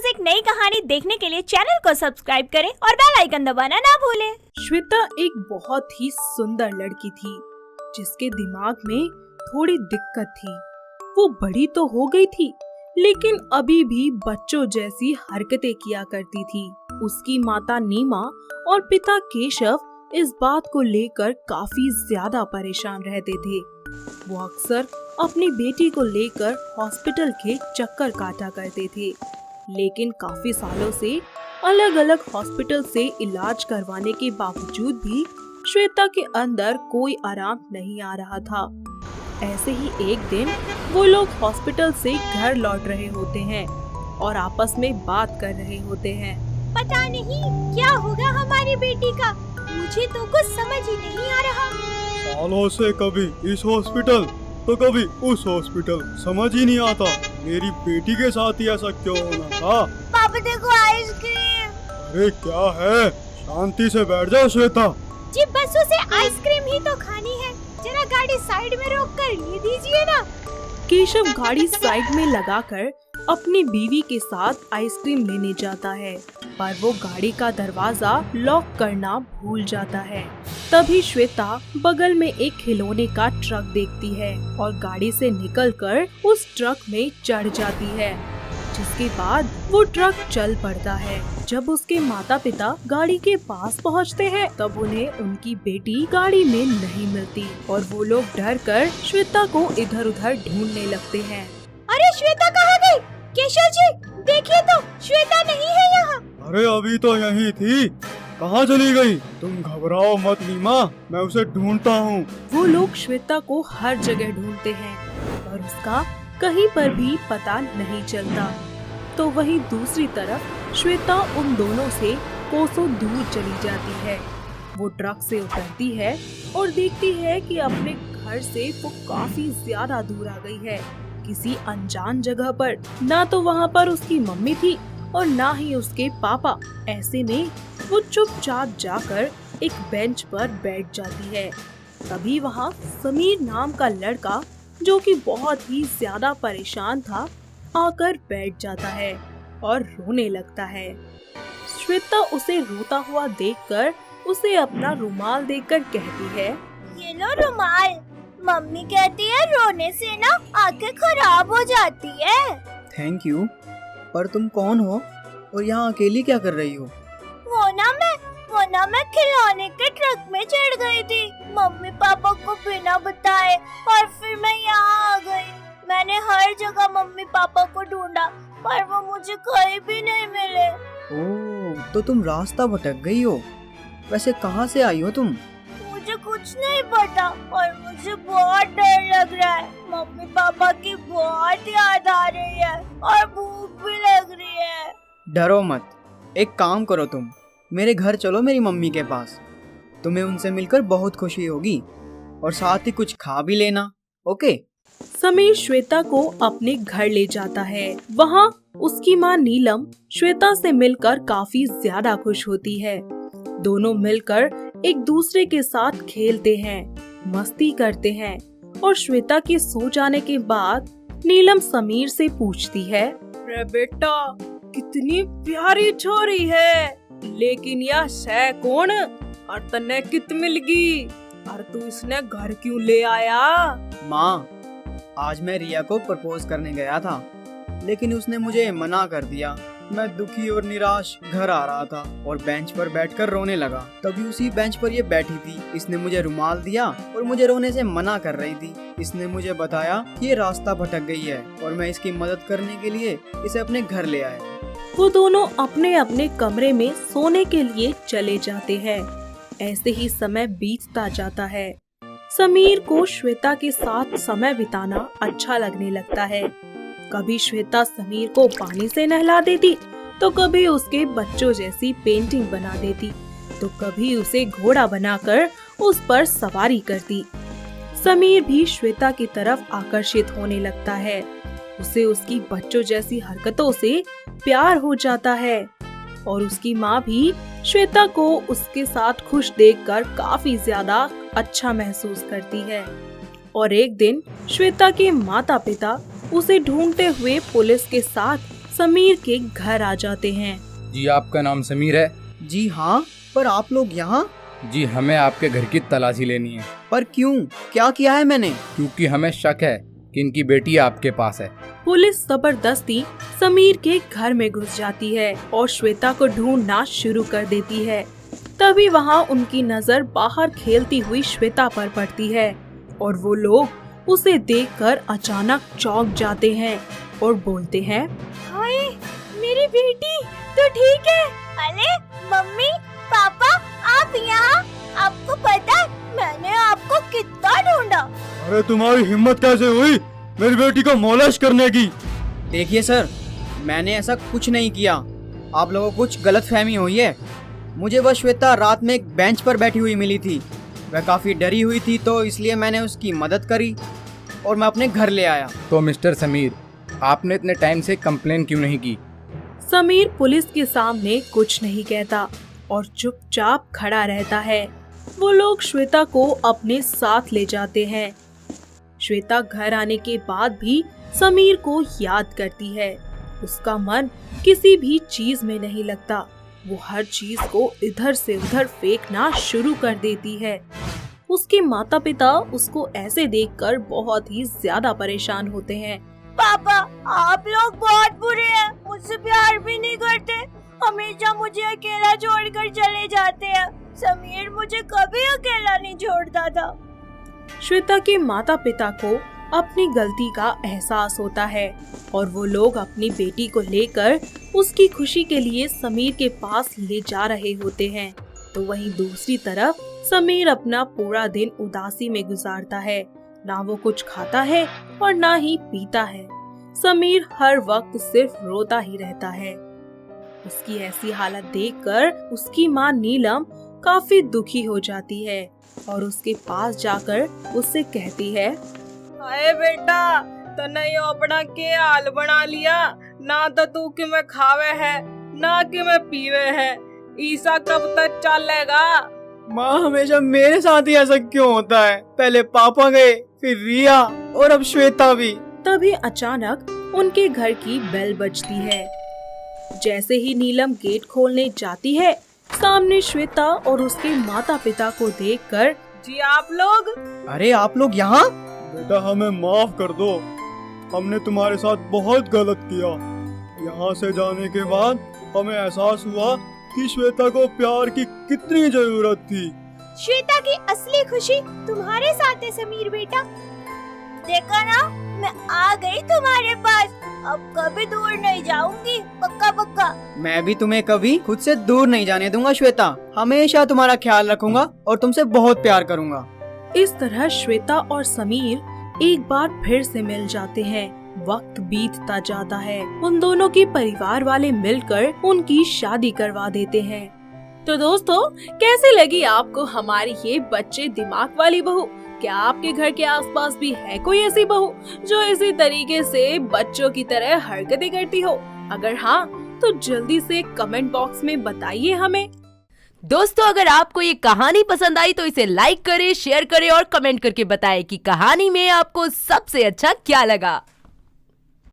रोज एक नई कहानी देखने के लिए चैनल को सब्सक्राइब करें और बेल आइकन दबाना ना भूलें। श्वेता एक बहुत ही सुंदर लड़की थी जिसके दिमाग में थोड़ी दिक्कत थी। वो बड़ी तो हो गई थी लेकिन अभी भी बच्चों जैसी हरकतें किया करती थी। उसकी माता नीमा और पिता केशव इस बात को लेकर काफी ज्यादा परेशान रहते थे। वो अक्सर अपनी बेटी को लेकर हॉस्पिटल के चक्कर काटा करते थे, लेकिन काफी सालों से अलग अलग हॉस्पिटल से इलाज करवाने के बावजूद भी श्वेता के अंदर कोई आराम नहीं आ रहा था। ऐसे ही एक दिन वो लोग हॉस्पिटल से घर लौट रहे होते हैं और आपस में बात कर रहे होते हैं। पता नहीं क्या होगा हमारी बेटी का, मुझे तो कुछ समझ ही नहीं आ रहा। सालों से कभी इस हॉस्पिटल तो कभी उस हॉस्पिटल, समझ ही नहीं आता मेरी बेटी के साथ ही ऐसा क्यों होना था। पापा देखो आइसक्रीम। अरे क्या है, शांति से बैठ जाओ श्वेता। जी बस उसे आइसक्रीम ही तो खानी है, जरा गाड़ी साइड में रोक कर ले दीजिए ना। केशव गाड़ी साइड में लगाकर अपनी बीवी के साथ आइसक्रीम लेने जाता है, पर वो गाड़ी का दरवाजा लॉक करना भूल जाता है। तभी श्वेता बगल में एक खिलौने का ट्रक देखती है और गाड़ी से निकलकर उस ट्रक में चढ़ जाती है, जिसके बाद वो ट्रक चल पड़ता है। जब उसके माता पिता गाड़ी के पास पहुंचते हैं, तब उन्हें उनकी बेटी गाड़ी में नहीं मिलती और वो लोग डर कर श्वेता को इधर उधर ढूंढने लगते हैं। अरे श्वेता कहाँ गई? केशव जी देखिए तो, श्वेता नहीं है यहाँ। अरे अभी तो यहीं थी, कहाँ चली गई? तुम घबराओ मत नीमा, मैं उसे ढूंढता हूँ। वो लोग श्वेता को हर जगह ढूंढते हैं और उसका कहीं पर भी पता नहीं चलता। तो वहीं दूसरी तरफ श्वेता उन दोनों से कोसों दूर चली जाती है। वो ट्रक से उतरती है और देखती है कि अपने घर से वो काफी ज्यादा दूर आ गई है, किसी अनजान जगह पर। ना तो वहाँ पर उसकी मम्मी थी और ना ही उसके पापा। ऐसे में वो चुपचाप जाकर एक बेंच पर बैठ जाती है। तभी वहाँ समीर नाम का लड़का, जो कि बहुत ही ज्यादा परेशान था, आकर बैठ जाता है और रोने लगता है। श्वेता उसे रोता हुआ देखकर उसे अपना रुमाल देकर कहती है, ये लो रुमाल, मम्मी कहती है रोने से ना आंखें खराब हो जाती है। थैंक यू, पर तुम कौन हो और यहाँ अकेली क्या कर रही हो? वो ना मैं खिलौने के ट्रक में चढ़ गई थी, मम्मी पापा को बिना बताए, और फिर मैं यहाँ आ गई। मैंने हर जगह मम्मी पापा को ढूंढा पर वो मुझे कहीं भी नहीं मिले। ओह, तो तुम रास्ता भटक गई हो। वैसे कहाँ से आई हो तुम? मुझे कुछ नहीं पता और मुझे बहुत डर लग रहा है। मम्मी पापा की बहुत याद आ रही है और भूख भी लग रही है। डरो मत, एक काम करो, तुम मेरे घर चलो, मेरी मम्मी के पास। तुम्हें उनसे मिलकर बहुत खुशी होगी और साथ ही कुछ खा भी लेना, ओके? समीर श्वेता को अपने घर ले जाता है। वहाँ उसकी माँ नीलम श्वेता से मिलकर काफी ज्यादा खुश होती है। दोनों मिलकर एक दूसरे के साथ खेलते हैं, मस्ती करते हैं और श्वेता के सो जाने के बाद नीलम समीर से पूछती है, अरे बेटा कितनी प्यारी छोरी है, लेकिन यह शय कौन और तन्ने कित मिल गई और तू इसने घर क्यों ले आया? माँ, आज मैं रिया को प्रपोज करने गया था, लेकिन उसने मुझे मना कर दिया। मैं दुखी और निराश घर आ रहा था और बेंच पर बैठकर रोने लगा। तभी उसी बेंच पर ये बैठी थी। इसने मुझे रुमाल दिया और मुझे रोने से मना कर रही थी। इसने मुझे बताया कि ये रास्ता भटक गई है और मैं इसकी मदद करने के लिए इसे अपने घर ले आया। वो दोनों अपने अपने कमरे में सोने के लिए चले जाते हैं। ऐसे ही समय बीतता जाता है। समीर को श्वेता के साथ समय बिताना अच्छा लगने लगता है। कभी श्वेता समीर को पानी से नहला देती, तो कभी उसके बच्चों जैसी पेंटिंग बना देती, तो कभी उसे घोड़ा बनाकर उस पर सवारी करती। समीर भी श्वेता की तरफ आकर्षित होने लगता है। उसे उसकी बच्चों जैसी हरकतों से प्यार हो जाता है और उसकी माँ भी श्वेता को उसके साथ खुश देखकर काफी ज्यादा अच्छा महसूस करती है। और एक दिन श्वेता के माता पिता उसे ढूंढते हुए पुलिस के साथ समीर के घर आ जाते हैं। जी आपका नाम समीर है? जी हाँ, पर आप लोग यहाँ? जी हमें आपके घर की तलाशी लेनी है। पर क्यों, क्या किया है मैंने? क्योंकि हमें शक है कि इनकी बेटी आपके पास है। पुलिस जबरदस्ती समीर के घर में घुस जाती है और श्वेता को ढूंढना शुरू कर देती है। तभी वहाँ उनकी नजर बाहर खेलती हुई श्वेता पर पड़ती है और वो लोग उसे देखकर अचानक चौंक जाते हैं और बोलते हैं, हाय मेरी बेटी तो ठीक है। अरे मम्मी पापा आप यहाँ? आपको पता है मैंने आपको कितना ढूंढा। अरे तुम्हारी हिम्मत कैसे हुई मेरी बेटी को मोलेस्ट करने की? देखिए सर, मैंने ऐसा कुछ नहीं किया। आप लोगों को कुछ गलतफहमी हुई है। मुझे वह श्वेता रात में एक बेंच पर बैठी हुई मिली थी। वह काफ़ी डरी हुई थी तो इसलिए मैंने उसकी मदद करी और मैं अपने घर ले आया। तो मिस्टर समीर, आपने इतने टाइम से कंप्लेन क्यों नहीं की? समीर पुलिस के सामने कुछ नहीं कहता और चुपचाप खड़ा रहता है। वो लोग श्वेता को अपने साथ ले जाते हैं। श्वेता घर आने के बाद भी समीर को याद करती है। उसका मन किसी भी चीज में नहीं लगता। वो हर चीज को इधर से उधर फेंकना शुरू कर देती है। उसके माता पिता उसको ऐसे देखकर बहुत ही ज्यादा परेशान होते हैं। पापा आप लोग बहुत बुरे हैं, मुझसे प्यार भी नहीं करते, हमेशा मुझे अकेला छोड़कर चले जाते हैं। समीर मुझे कभी अकेला नहीं छोड़ता था। श्वेता के माता पिता को अपनी गलती का एहसास होता है और वो लोग अपनी बेटी को लेकर उसकी खुशी के लिए समीर के पास ले जा रहे होते हैं। तो वहीं दूसरी तरफ समीर अपना पूरा दिन उदासी में गुजारता है। ना वो कुछ खाता है और ना ही पीता है। समीर हर वक्त सिर्फ रोता ही रहता है। उसकी ऐसी हालत देखकर उसकी माँ नीलम काफी दुखी हो जाती है और उसके पास जाकर उससे कहती है, हाय बेटा, तने यो अपना के हाल बना लिया। ना तो तू कि मैं खावे है ना कि मैं पीवे है। ईसा कब तक चलेगा? माँ हमेशा मेरे साथ ही ऐसा क्यों होता है? पहले पापा गए, फिर रिया और अब श्वेता भी। तभी अचानक उनके घर की बेल बजती है। जैसे ही नीलम गेट खोलने जाती है, सामने श्वेता और उसके माता पिता को देखकर, जी आप लोग? अरे आप लोग यहाँ? बेटा हमें माफ कर दो, हमने तुम्हारे साथ बहुत गलत किया। यहाँ से जाने के बाद हमें एहसास हुआ कि श्वेता को प्यार की कितनी जरूरत थी। श्वेता की असली खुशी तुम्हारे साथ है समीर बेटा। देखा ना, मैं आ गई तुम्हारे पास। अब कभी दूर नहीं जाऊंगी, पक्का पक्का। मैं भी तुम्हें कभी खुद से दूर नहीं जाने दूंगा श्वेता। हमेशा तुम्हारा ख्याल रखूंगा और तुमसे बहुत प्यार करूंगा। इस तरह श्वेता और समीर एक बार फिर से मिल जाते हैं। वक्त बीतता जाता है। उन दोनों के परिवार वाले मिलकर उनकी शादी करवा देते हैं। तो दोस्तों, कैसी लगी आपको हमारी ये बच्चे दिमाग वाली बहू? क्या आपके घर के आसपास भी है कोई ऐसी बहू जो इसी तरीके से बच्चों की तरह हरकतें करती हो? अगर हाँ, तो जल्दी से कमेंट बॉक्स में बताइए हमें। दोस्तों, अगर आपको ये कहानी पसंद आई तो इसे लाइक करें, शेयर करें और कमेंट करके बताएं कि कहानी में आपको सबसे अच्छा क्या लगा।